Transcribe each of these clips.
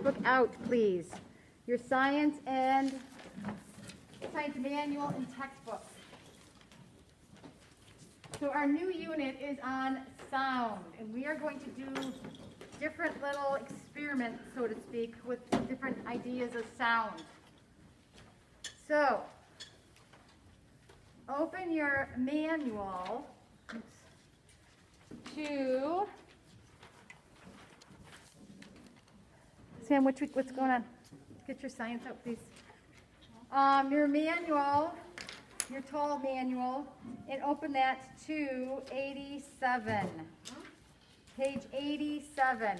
book out, please. Your science manual and textbooks. So our new unit is on sound, and we are going to do different little experiments, so to speak, with different ideas of sound. So, open your manual to Sam. What's going on? Get your science out, please. Your manual, your tall manual, and open that to 87. Page 87.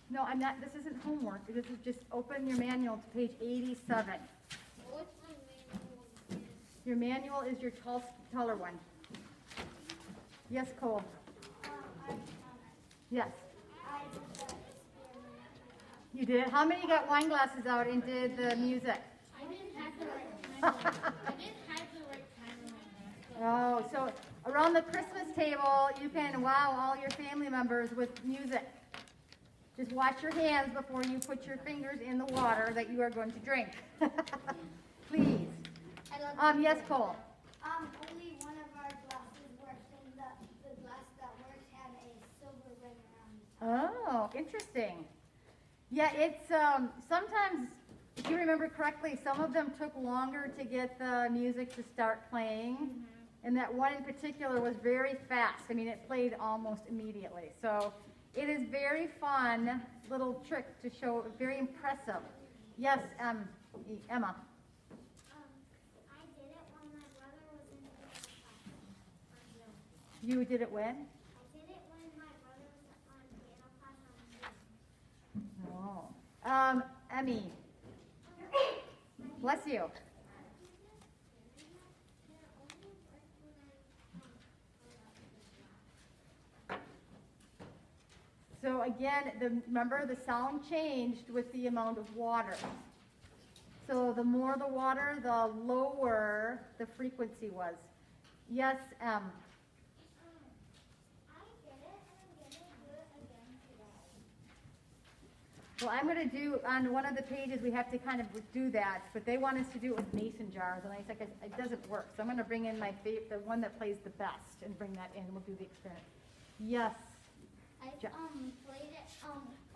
No, I'm not. This isn't homework. This is just open your manual to page 87. What's my manual? Your manual is your taller one. Yes, Cole. Yes. You did? How many got wine glasses out and did the music? I didn't have the right timer. I didn't have the right timer. Oh, so around the Christmas table, you can wow all your family members with music. Just wash your hands before you put your fingers in the water that you are going to drink. Please. Yes, Cole. Only one of our glasses works, and the glass that works had a silver ring around it. Oh, interesting. Yeah, it's sometimes, if you remember correctly, some of them took longer to get the music to start playing, and that one in particular was very fast. I mean, it played almost immediately. So it is very fun little trick to show, very impressive. Yes, Emma. I did it when my brother was in the class. You did it when? I did it when my brother was on piano class on Zoom. Oh. Emmy. Bless you. So again, remember the sound changed with the amount of water. So the more the water, the lower the frequency was. Yes, I did it, and I'm going to do it again today. well, I'm going to do, on one of the pages, we have to kind of do that, but they want us to do it with mason jars, and I said, it doesn't work. So I'm going to bring in the one that plays the best, and bring that in, and we'll do the experiment. Yes. I played it,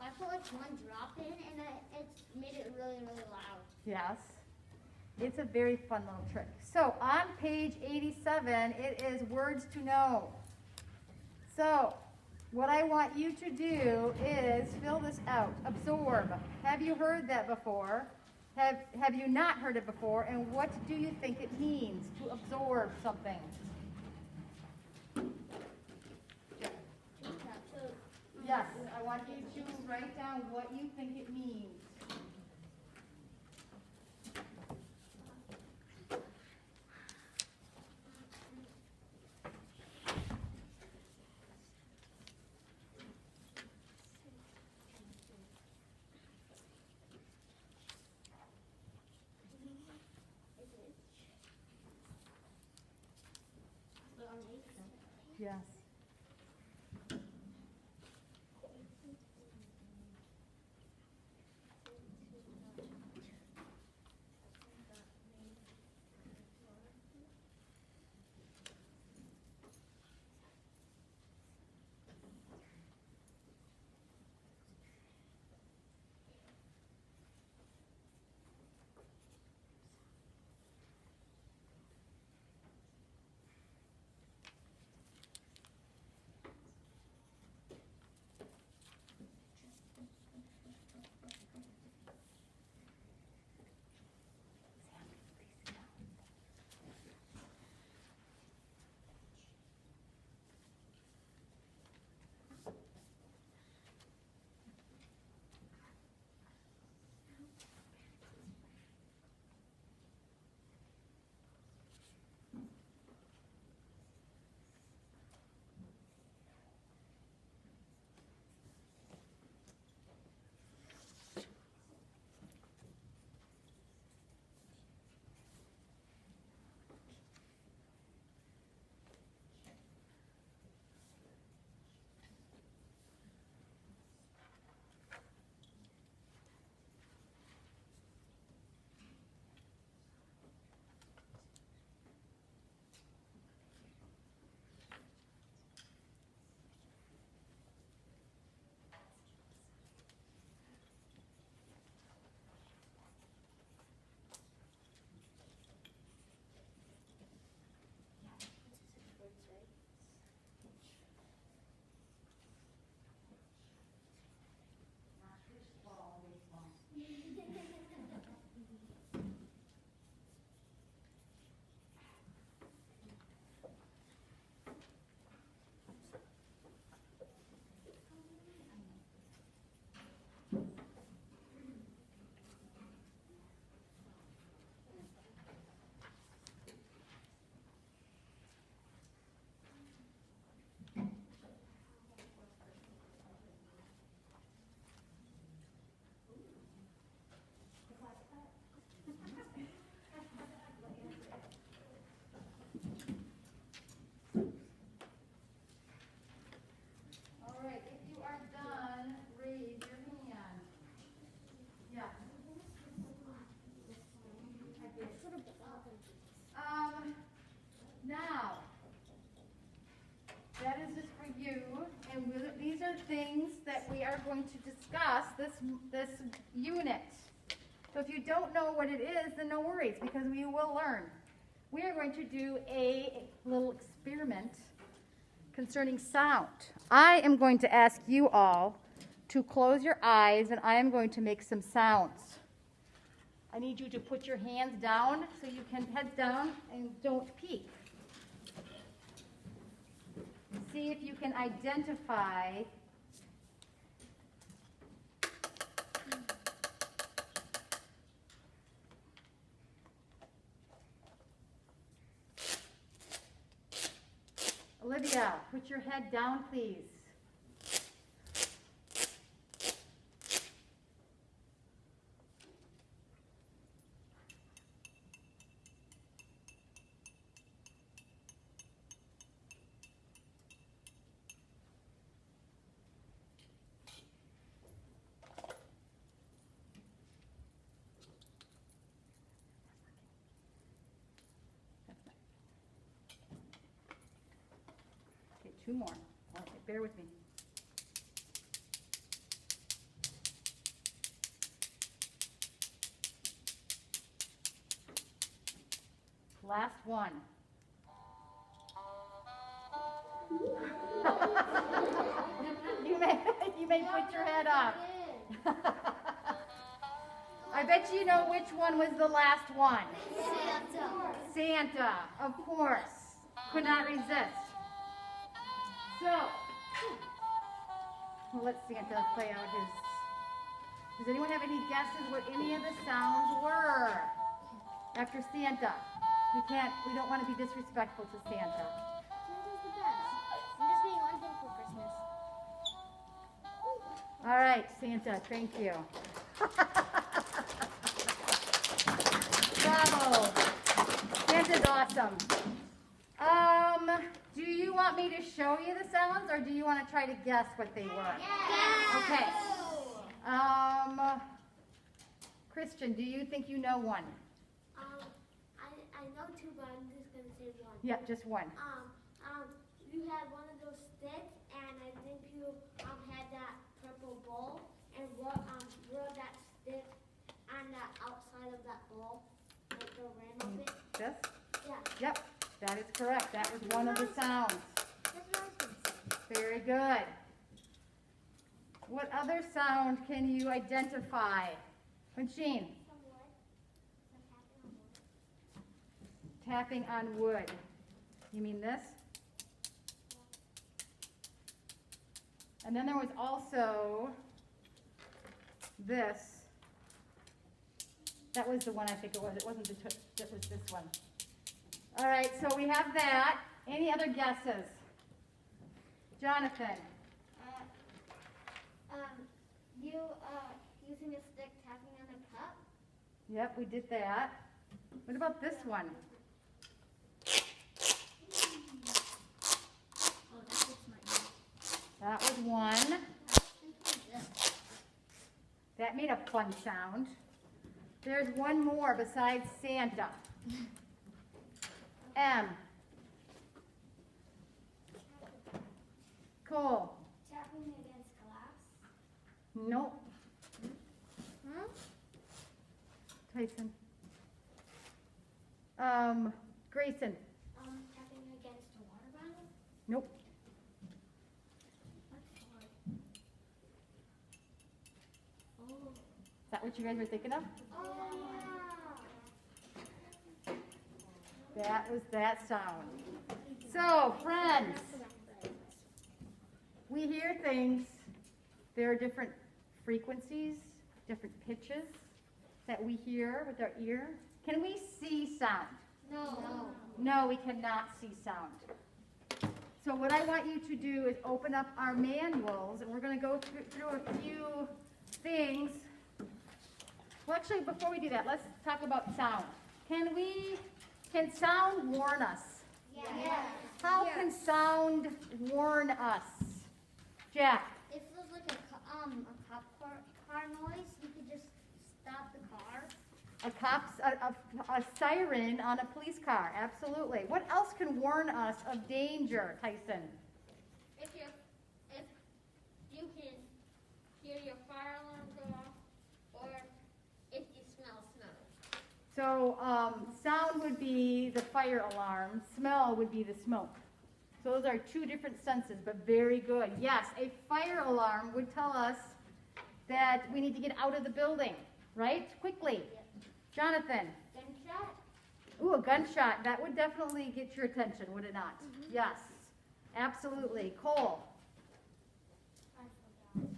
I put like one drop in, and it made it really, really loud. Yes. It's a very fun little trick. So on page 87, it is words to know. So what I want you to do is fill this out. Absorb. Have you heard that before? Have you not heard it before? And what do you think it means to absorb something? Yes, I want you to write down what you think it means. Yes. means that we are going to discuss this unit. So if you don't know what it is, then no worries, because we will learn. We are going to do a little experiment concerning sound. I am going to ask you all to close your eyes, and I am going to make some sounds. I need you to put your hands down so you can head down and don't peek. See if you can identify Olivia, put your head down, please. Okay, two more. Okay, bear with me. Last one. you may put your head up. I bet you know which one was the last one. Santa, of course. Could not resist. So, we'll let Santa play out his. Does anyone have any guesses what any of the sounds were after Santa? We don't want to be disrespectful to Santa. Santa's the best. Santa's being unthankful for Christmas. All right, Santa, thank you. Bravo. Santa's awesome. Do you want me to show you the sounds, or do you want to try to guess what they were? Yes. Okay. Christian, do you think you know one? I know two, but I'm just gonna say one. Yeah, just one. You had one of those sticks, and I think you had that purple bowl, and rolled that stick on the outside of that bowl, like the rim of it. This? Yeah. Yep, that is correct. That was one of the sounds. That's what I was going to say. Very good. What other sound can you identify? Machine. Some wood. Some tapping on wood. Tapping on wood. You mean this? And then there was also this. That was the one I think it was. It wasn't the, it was this one. All right, so we have that. Any other guesses? Jonathan. You using a stick tapping on a cup. Yep, we did that. What about this one? Oh, that fits my ear. That was one. That made a fun sound. There's one more besides Santa. M. Cole. Tapping against glass. Nope. Huh? Tyson. Grayson. Tapping against a water bottle. Nope. That's hard. Oh. Is that what you guys were thinking of? Oh yeah. That was that sound. So, friends, we hear things. There are different frequencies, different pitches that we hear with our ear. Can we see sound? No. No, we cannot see sound. So what I want you to do is open up our manuals, and we're going to go through a few things. Well, actually, before we do that, let's talk about sound. Can sound warn us? Yes. How can sound warn us? Jack? If it was like a cop car noise, you could just stop the car. A siren on a police car, absolutely. What else can warn us of danger, Tyson? If you can So, sound would be the fire alarm, smell would be the smoke. So those are two different senses, but very good. Yes, a fire alarm would tell us that we need to get out of the building, right? Quickly. Jonathan. Gunshot? Ooh, a gunshot. That would definitely get your attention, would it not? Yes, absolutely. Cole. I forgot.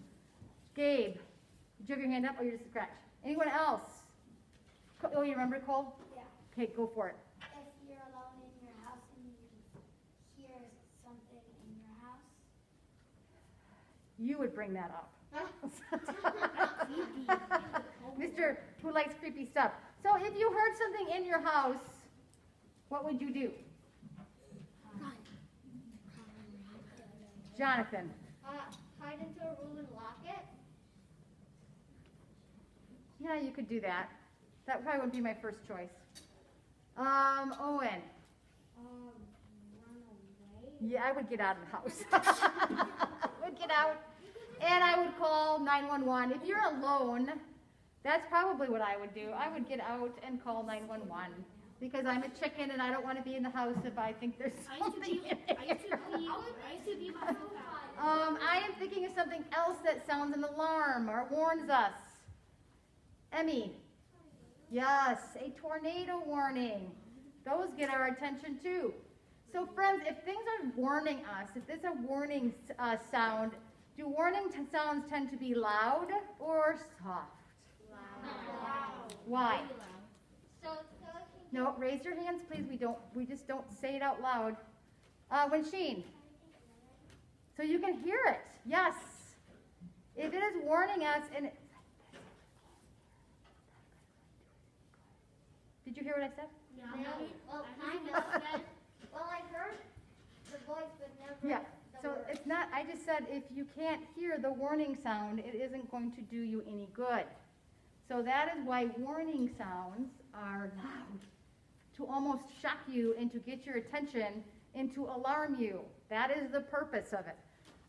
Gabe. Did you have your hand up or you're just a scratch? Anyone else? Oh, you remember, Cole? Yeah. Okay, go for it. If you're alone in your house and you hear something in your house. You would bring that up. Mr. Who likes creepy stuff. So if you heard something in your house, what would you do? Jonathan. Hide into a room and lock it. Yeah, you could do that. That probably would be my first choice. Owen. Run away. Yeah, I would get out of the house. I would get out, and I would call 911. If you're alone, that's probably what I would do. I would get out and call 911 because I'm a chicken and I don't want to be in the house if I think there's something in here. I used to be my I am thinking of something else that sounds an alarm or warns us. Emmy. Yes, a tornado warning. Those get our attention too. So friends, if things are warning us, if there's a warning sound, do warning sounds tend to be loud or soft? Loud. Why? So No, raise your hands, please. We just don't say it out loud. Winsheen. So you can hear it. Yes. If it is warning us, and did you hear what I said? No. well, kind of. Well, I heard the voice, but never Yeah. the So word. it's not. I just said if you can't hear the warning sound, it isn't going to do you any good. So that is why warning sounds are loud, to almost shock you and to get your attention and to alarm you. That is the purpose of it.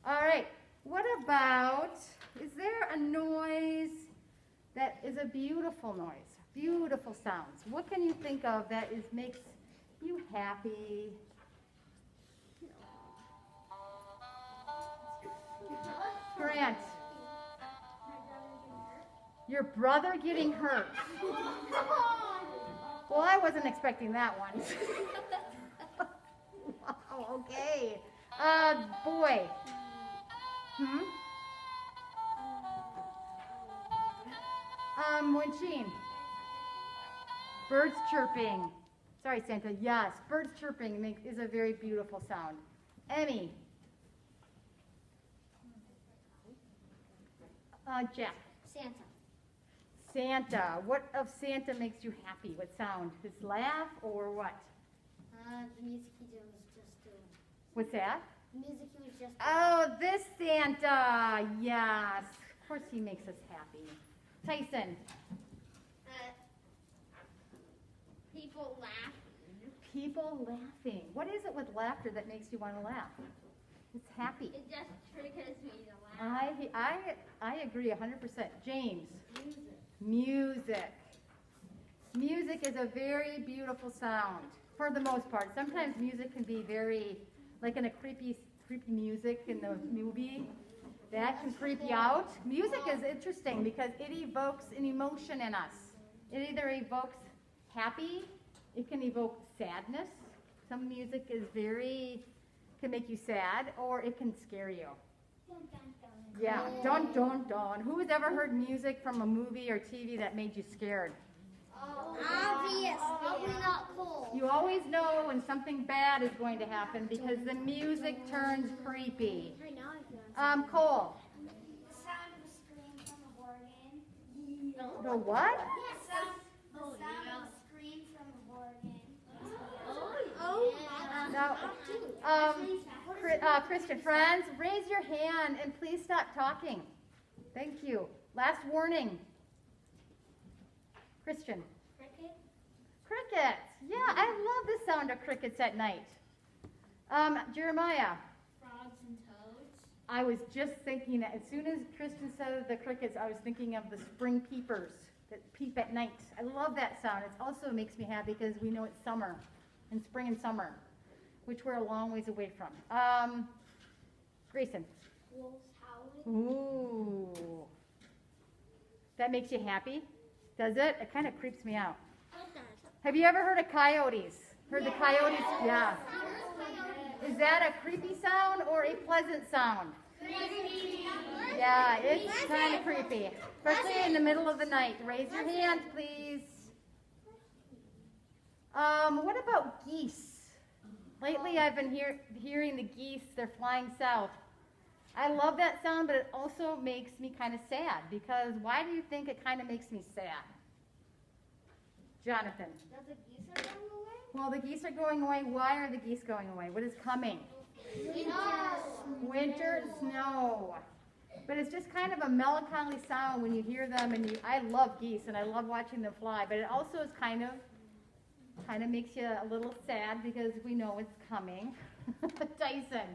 All right, what about, is there a noise that is a beautiful noise, beautiful sounds? What can you think of that makes you happy? Grant. Your brother getting hurt. Well, I wasn't expecting that one. Wow, okay. Boy. Winsheen. Birds chirping. Sorry, Santa. Yes, birds chirping is a very beautiful sound. Emmy. Jack. Santa. Santa. What of Santa makes you happy? What sound? His laugh or what? The music he was just doing. What's that? The music he was just doing. Oh, this Santa. Yes. Of course he makes us happy. Tyson. People laugh. People laughing. What is it with laughter that makes you want to laugh? It's happy. It just triggers me to laugh. I agree 100%. James. Music. Music is a very beautiful sound for the most part. Sometimes music can be very, like in a creepy music in the movie, that can creep you out. Music is interesting because it evokes an emotion in us. It either evokes happy, it can evoke sadness. Some music can make you sad, or it can scare you. Yeah, dun dun dun. Who has ever heard music from a movie or TV that made you scared? Obvious. Probably not cool. You always know when something bad is going to happen because the music turns creepy. Cole. The sound of a scream from a horgan. The what? The sound of a scream from a horgan. Now, Christian friends, raise your hand and please stop talking. Thank you. Last warning. Christian. Cricket. Crickets. Yeah, I love the sound of crickets at night. Jeremiah. Frogs and toads. I was just thinking that as soon as Christian said the crickets, I was thinking of the spring peepers that peep at night. I love that sound. It also makes me happy because we know it's summer, and spring and summer, which we're a long ways away from. Grayson. Wolves howling. Ooh. That makes you happy? Does it? It kind of creeps me out. Have you ever heard of coyotes? Heard the coyotes? Yeah. Is that a creepy sound or a pleasant sound? Yeah, it's kind of creepy. Especially in the middle of the night. Raise your hand, please. What about geese? Lately I've been hearing the geese. They're flying south. I love that sound, but it also makes me kind of sad. Because why do you think it kind of makes me sad? Jonathan. Does the geese are going away? Well, the geese are going away. Why are the geese going away? What is coming? Winter, snow. But it's just kind of a melancholy sound when you hear them. And I love geese, and I love watching them fly. But it also is kind of makes you a little sad because we know it's coming. Tyson.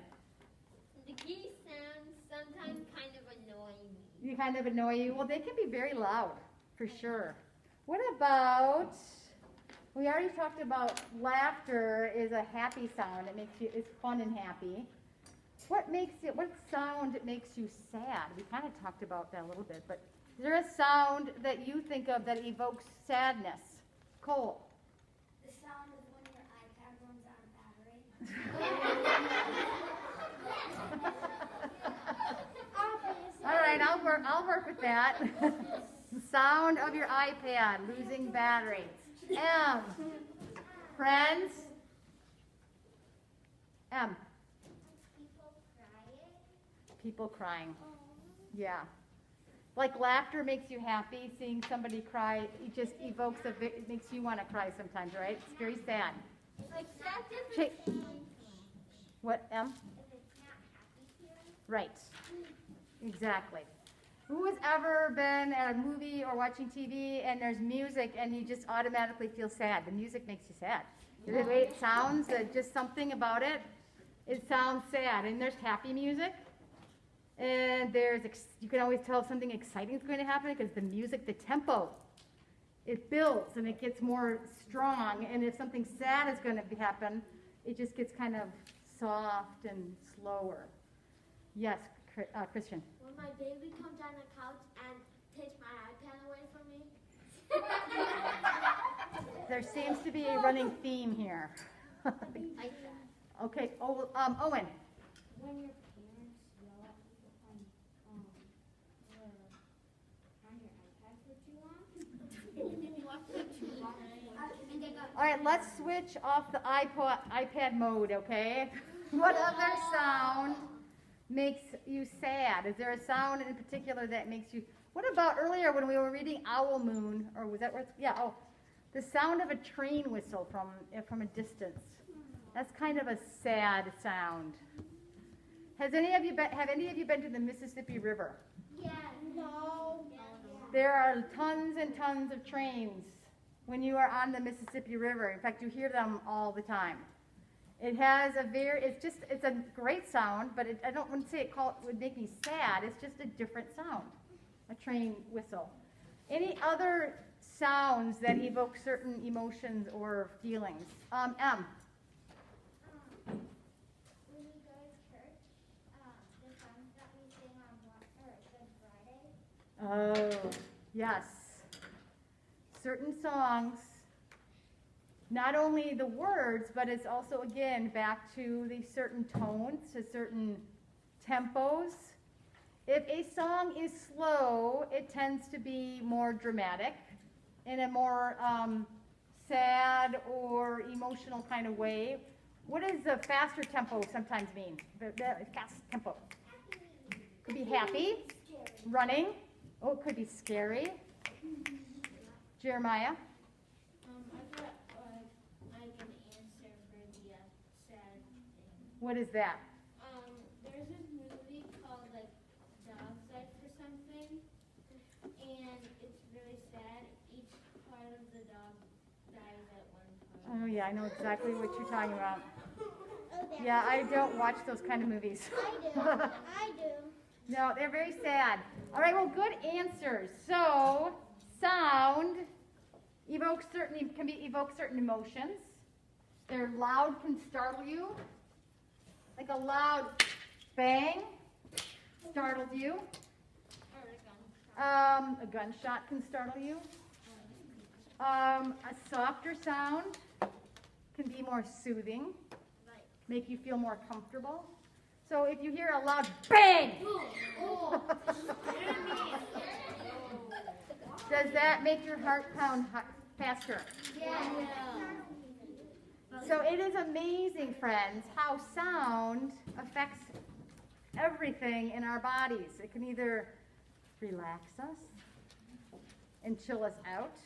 The geese sound sometimes kind of annoy me. You kind of annoy you? Well, they can be very loud, for sure. What about, we already talked about laughter is a happy sound. It's fun and happy. What sound makes you sad? We kind of talked about that a little bit, but is there a sound that you think of that evokes sadness? Cole. The sound of when your iPad runs out of battery. All right, I'll work with that. The sound of your iPad losing battery. M. Friends. M. People crying. Yeah. Like laughter makes you happy. Seeing somebody cry, it just evokes it makes you want to cry sometimes, right? It's very sad. Like that's if Check. it's What, M? Right. Exactly. Who has ever been at a movie or watching TV and there's music and you just automatically feel sad? The music makes you sad. The way it sounds, just something about it, it sounds sad. And there's happy music. And you can always tell if something exciting is going to happen because the music, the tempo, it builds and it gets more strong. And if something sad is going to happen, it just gets kind of soft and slower. Yes, Christian. when my baby comes on the couch and takes my iPad away from me. There seems to be a running theme here. Okay, Owen. When your parents yell at you on your iPad for too long. And they go, All right, let's switch off the iPad mode, okay? What other sound makes you sad? Is there a sound in particular that makes you... What about earlier when we were reading Owl Moon, or was that where it's... Yeah, the sound of a train whistle from a distance. That's kind of a sad sound. Have any of you been to the Mississippi River? Yeah, no. There are tons and tons of trains when you are on the Mississippi River. In fact, you hear them all the time. It has it's a great sound, but I wouldn't say it would make me sad. It's just a different sound, a train whistle. Any other sounds that evoke certain emotions or feelings? M. when we go to church, the songs that we sing on Good Friday. Oh, yes. Certain songs, not only the words, but it's also, again, back to the certain tones, to certain tempos. If a song is slow, it tends to be more dramatic in a more sad or emotional kind of way. What does a faster tempo sometimes mean? Fast tempo. Could be happy, running. Oh, it could be scary. Jeremiah? I've got like an answer for the sad thing. What is that? There's this movie called like Dog's Life or something, and it's really sad. Each part of the dog dies at one point. Oh, yeah, I know exactly what you're talking about. Yeah, I don't watch those kind of movies. I do. No, they're very sad. All right, well, good answers. So, sound evoke certain emotions. They're loud, can startle you. Like a loud bang startled you. A gunshot can startle you. A softer sound can be more soothing, make you feel more comfortable. So if you hear a loud bang, does that make your heart pound faster? Yeah. So it is amazing, friends, how sound affects everything in our bodies. It can either relax us and chill us out,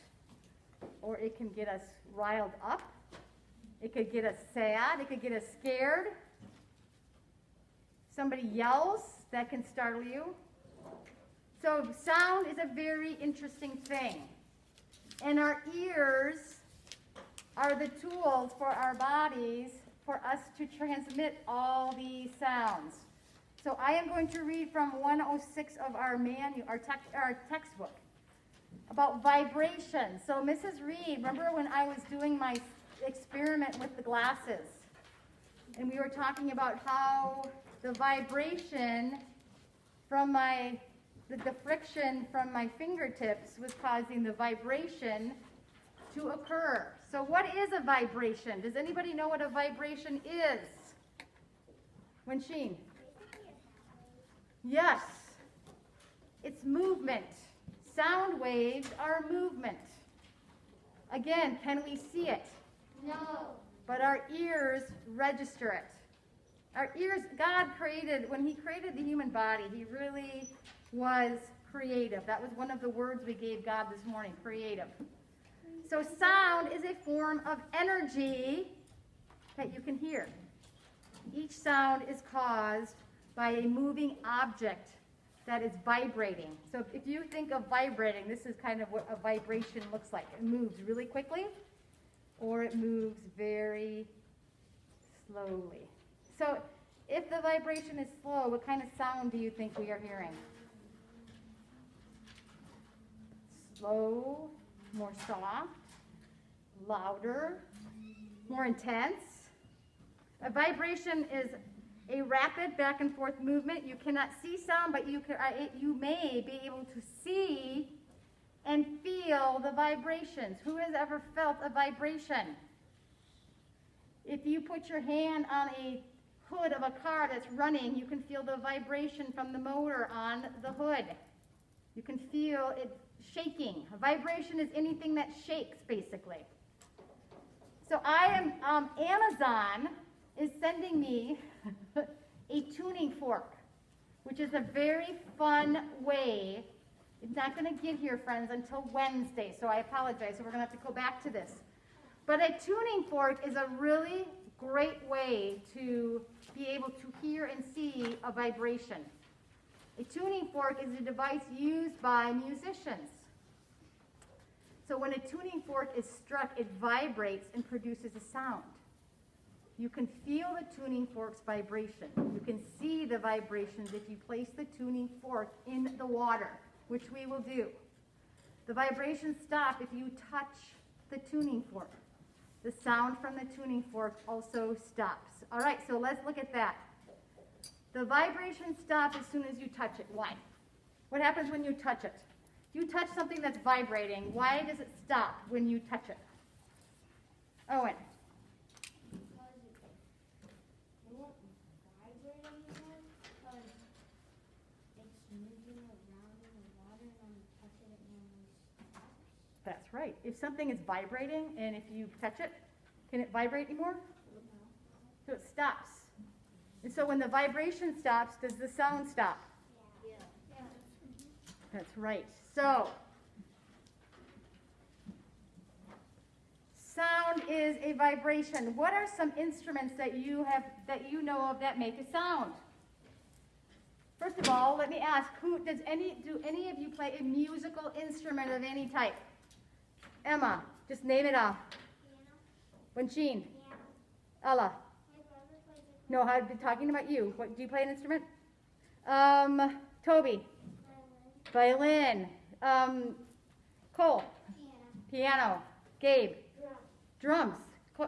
or it can get us riled up. It could get us sad. It could get us scared. Somebody yells, that can startle you. So sound is a very interesting thing. And our ears are the tools for our bodies for us to transmit all these sounds. So I am going to read from 106 of our textbook about vibration. So Mrs. Reed, remember when I was doing my experiment with the glasses, and we were talking about how the vibration from the friction from my fingertips was causing the vibration to occur. So what is a vibration? Does anybody know what a vibration is? Wensheen? Yes. It's movement. Sound waves are movement. Again, can we see it? No. But our ears register it. Our ears, God created, when he created the human body, he really was creative. That was one of the words we gave God this morning, creative. So sound is a form of energy that you can hear. Each sound is caused by a moving object that is vibrating. So if you think of vibrating, this is kind of what a vibration looks like. It moves really quickly, or it moves very slowly. So if the vibration is slow, what kind of sound do you think we are hearing? Slow, more soft, louder, more intense. A vibration is a rapid back and forth movement. You cannot see sound, but you may be able to see and feel the vibrations. Who has ever felt a vibration? If you put your hand on a hood of a car that's running, you can feel the vibration from the motor on the hood. You can feel it shaking. A vibration is anything that shakes, basically. So Amazon is sending me a tuning fork, which is a very fun way. It's not going to get here, friends, until Wednesday, so I apologize. So we're going to have to go back to this. But a tuning fork is a really great way to be able to hear and see a vibration. A tuning fork is a device used by musicians. So when a tuning fork is struck, it vibrates and produces a sound. You can feel the tuning fork's vibration. You can see the vibrations if you place the tuning fork in the water, which we will do. The vibrations stop if you touch the tuning fork. The sound from the tuning fork also stops. All right, so let's look at that. The vibrations stop as soon as you touch it. Why? What happens when you touch it? You touch something that's vibrating. Why does it stop when you touch it? Owen. It won't vibrate anymore because it's moving around in the water, and when you touch it, it normally stops. That's right. If something is vibrating and if you touch it, can it vibrate anymore? So it stops. And so when the vibration stops, does the sound stop? Yeah. That's right. So, sound is a vibration. What are some instruments that you know of that make a sound? First of all, let me ask, do any of you play a musical instrument of any type? Emma, just name it off. Wensheen. Ella. No, I've been talking about you. What, do you play an instrument? Toby. Violin. Cole. Piano. Gabe, Drum. drums.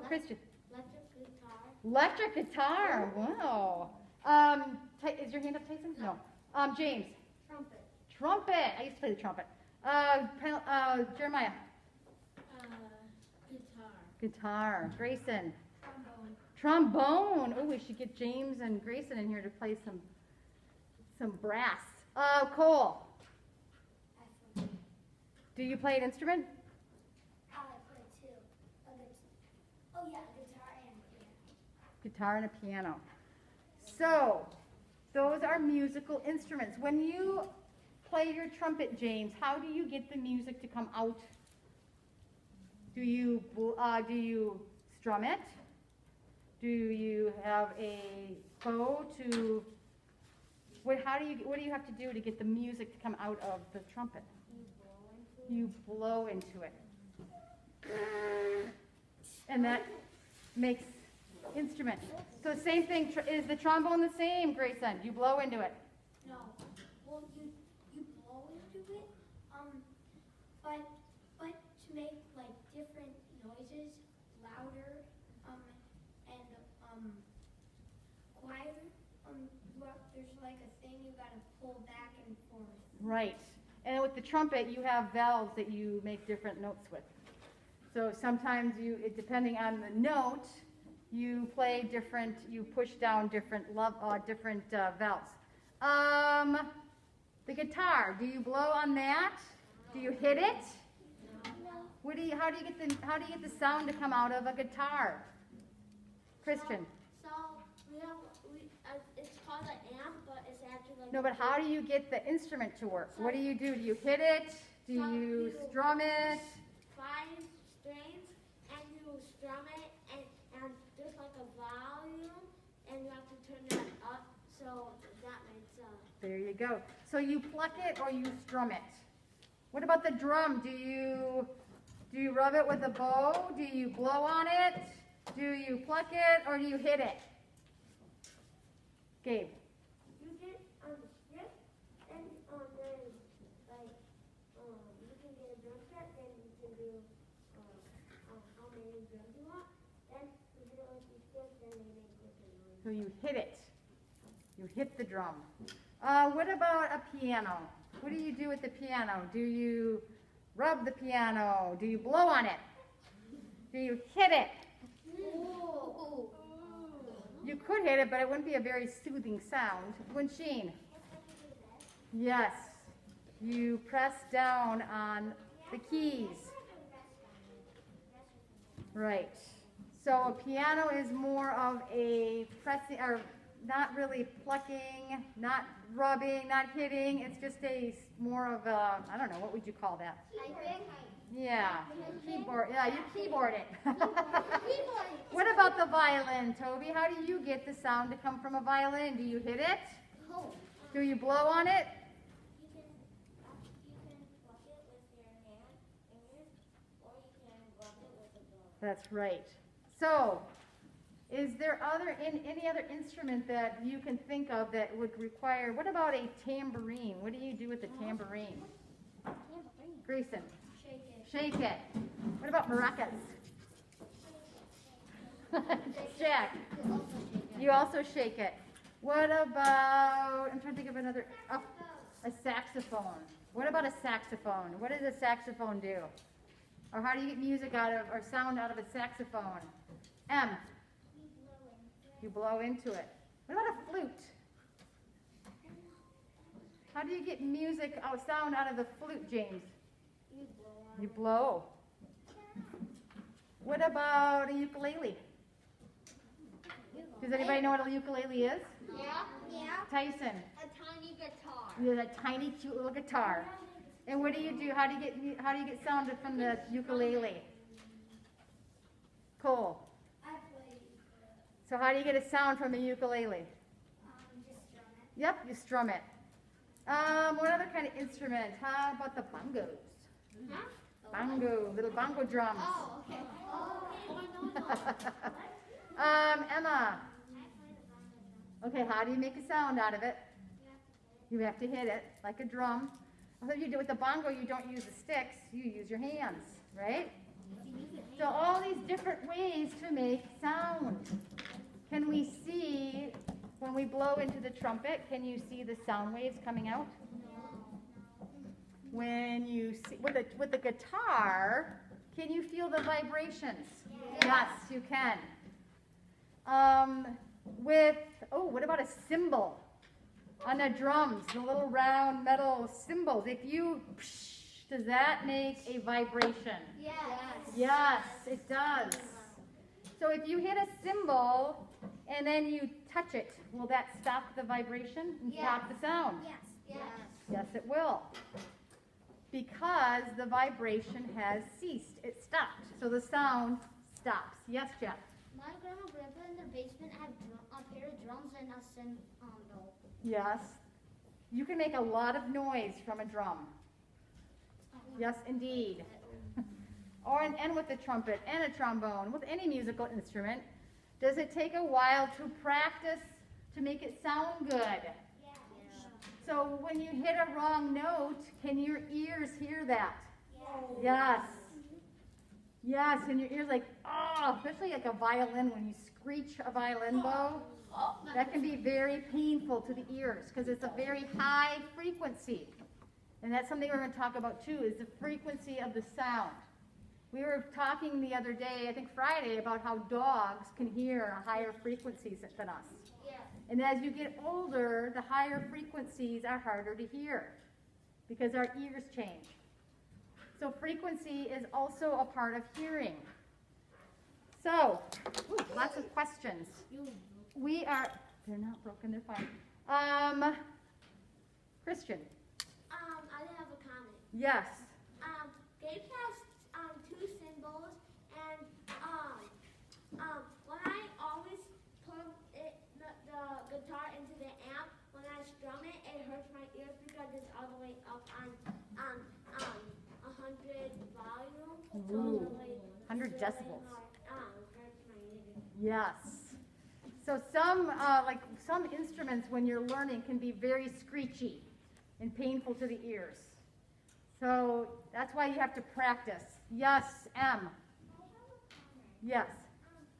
Christian, Electric guitar. electric guitar. Wow. Is your hand up, Tyson? No. James, Trumpet. trumpet. I used to play the trumpet. Jeremiah, Guitar. guitar. Grayson, Trombone. trombone. Oh, we should get James and Grayson in here to play some brass. Cole, do you play an instrument? I play two. Oh yeah, guitar and piano. Guitar and a piano. So, those are musical instruments. When you play your trumpet, James, how do you get the music to come out? Do you strum it? Do you have a bow to? What do you have to do to get the music to come out of the trumpet? You blow into it. And that makes instrument. So same thing, is the trombone the same, Grayson? You blow into it. No. Well, you blow into it, but to make like different noises, louder, and quieter, there's like a thing you gotta pull back and forth. Right. And with the trumpet, you have valves that you make different notes with. So sometimes depending on the note, you play different, you push down different valves. The guitar, do you blow on that? Do you hit it? No. How do you get the sound to come out of a guitar? Christian. So it's called an amp, but it's actually like. No, but how do you get the instrument to work? What do? Do you hit it? Do you strum it? 5 strings, and you strum it, and there's like a volume, and you have to turn that up, so that makes There you go. So you pluck it or you strum it. What about the drum? Do you rub it with a bow? Do you blow on it? Do you pluck it or do you hit it? Gabe. you get on the strip, and then like you can get a drum set, then you can do how many drums you want, then you hit it with the stick, then they make different noises. So you hit it. You hit the drum. What about a piano? What do you do with the piano? Do you rub the piano? Do you blow on it? Do you hit it? Ooh. You could hit it, but it wouldn't be a very soothing sound. Winsheen. Yes. You press down on the keys. Right. So a piano is more of a pressing, or not really plucking, not rubbing, not hitting. It's just more of a, I don't know, what would you call that? Typing? Yeah, keyboard. Yeah, you keyboard it. Keyboard. What about the violin, Toby? How do you get the sound to come from a violin? Do you hit it? Oh. Do you blow on it? You can pluck it with your fingers, or you can rub it with a blow. That's right. So, is there any other instrument that you can think of that would require? What about a tambourine? What do you do with a tambourine? Grayson, Shake it. shake it. What about maracas? Jack, you also shake it. What about? I'm trying to think of another. Oh, a saxophone. What about a saxophone? What does a saxophone do? Or how do you get music or sound out of a saxophone? M. You blow into it. What about a flute? How do you get music sound out of the flute, James? You blow. What about a ukulele? Does anybody know what a ukulele is? Yeah. Tyson. A tiny guitar. There's a tiny, cute little guitar. And what do you do? How do you get sound from the ukulele? Cole. I play. So how do you get a sound from a ukulele? Just drum it. Yep, you strum it. What other kind of instrument? How about the bongos? Bongo, little bongo drums. Oh, okay. Emma. Okay, how do you make a sound out of it? You have to hit it like a drum. Although you do with the bongo, you don't use the sticks, you use your hands, right? So all these different ways to make sound. Can we see, when we blow into the trumpet, can you see the sound waves coming out? When you see, with the guitar, can you feel the vibrations? Yes, you can. What about a cymbal? On the drums, the little round metal cymbals. If you, does that make a vibration? Yes. Yes, it does. So if you hit a cymbal and then you touch it, will that stop the vibration and stop the sound? Yes. Yes, it will. Because the vibration has ceased. It stopped. So the sound stops. Yes, Jeff? My grandma and grandpa in their basement have a pair of drums and a cymbal. Yes. You can make a lot of noise from a drum. Yes, indeed. And with a trumpet and a trombone, with any musical instrument, does it take a while to practice to make it sound good? So when you hit a wrong note, can your ears hear that? Yes. Yes, and your ears like, especially like a violin, when you screech a violin bow, that can be very painful to the ears because it's a very high frequency. And that's something we're going to talk about too, is the frequency of the sound. We were talking the other day, I think Friday, about how dogs can hear higher frequencies than us. And as you get older, the higher frequencies are harder to hear because our ears change. So frequency is also a part of hearing. So, lots of questions. They're not broken, they're fine. Christian. I have a comment. Yes. Gabe has two cymbals, and when I always plug the guitar into the amp, when I strum it, it hurts my ears because it's all the way up on 100 volume. Ooh, 100 decibels. Hurts my ears. Yes. So some instruments when you're learning can be very screechy and painful to the ears. So that's why you have to practice. Yes, M. I have a comment. Yes. I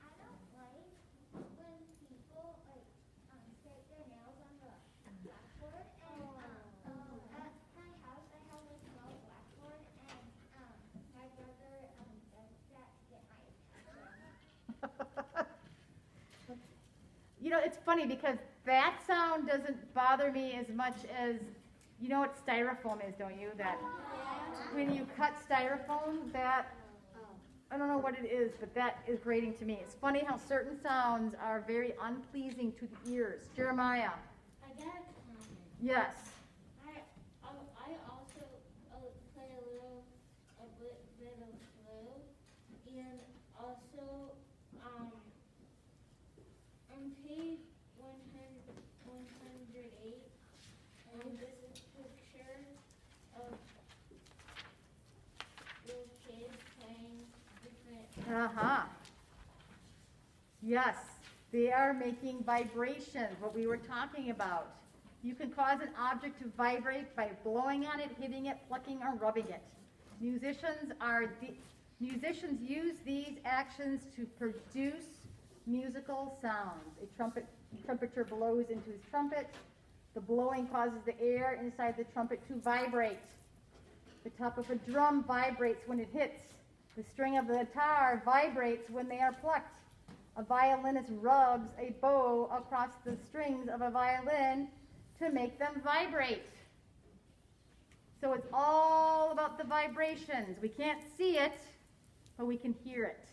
don't like when people stick their nails on the blackboard. And at my house, I have a small blackboard, and my brother does that to get my attention. You know, it's funny because that sound doesn't bother me as much as, you know what styrofoam is, don't you? That when you cut styrofoam, that, I don't know what it is, but that is grating to me. It's funny how certain sounds are very unpleasing to the ears. Jeremiah. I got a comment. Yes. I also play a bit of flute, and also on page 108, this is a picture of little kids playing different. Yes, they are making vibrations, what we were talking about. You can cause an object to vibrate by blowing on it, hitting it, plucking, or rubbing it. Musicians use these actions to produce musical sounds. A trumpeter blows into his trumpet. The blowing causes the air inside the trumpet to vibrate. The top of a drum vibrates when it hits. The string of the guitar vibrates when they are plucked. A violinist rubs a bow across the strings of a violin to make them vibrate. So it's all about the vibrations. We can't see it, but we can hear it.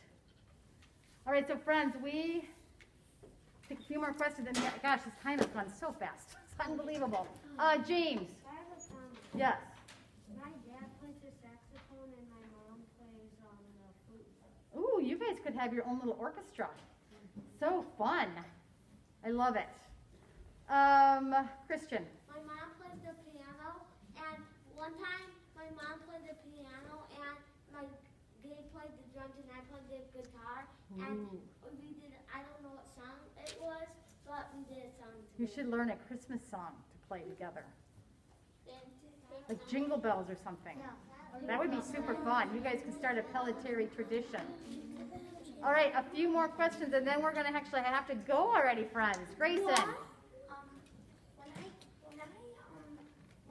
All right, so friends, we take a few more questions. And gosh, this time has gone so fast. It's unbelievable. James. I have a comment. Yes. My dad plays the saxophone and my mom plays the flute. Ooh, you guys could have your own little orchestra. So fun. I love it. Christian. My mom plays the piano, and one time my mom played the piano, and my Gabe played the drums, and I played the guitar, and we did, I don't know what song it was, but we did a song together. You should learn a Christmas song to play together. Like Jingle Bells or something. That would be super fun. You guys could start a Pelletary tradition. All right, a few more questions, and then we're going to actually have to go already, friends. Grayson. When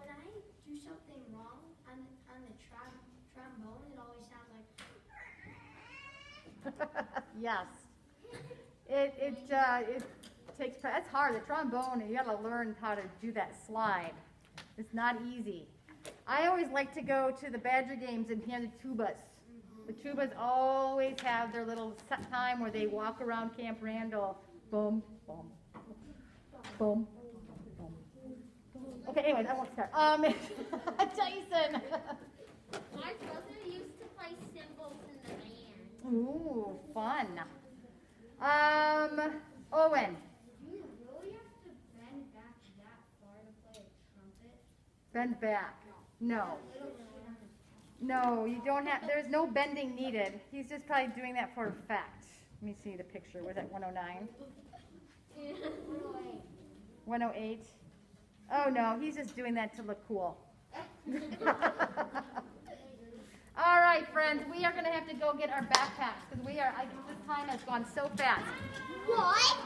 I do something wrong on the trombone, it always sounds like. Yes. It takes, it's hard. The trombone, you got to learn how to do that slide. It's not easy. I always like to go to the Badger games and hear the tubas. The tubas always have their little set time where they walk around Camp Randall. Boom, boom, boom, boom. Okay, anyways, I won't start. Tyson. My brother used to play cymbals in the band. Ooh, fun. Owen. Do you really have to bend back that far to play a trumpet? Bend back. No. No, you don't have, there's no bending needed. He's just probably doing that for effect. Let me see the picture. Was that 109? 108? Oh no, he's just doing that to look cool. All right, friends, we are going to have to go get our backpacks because this time has gone so fast. What?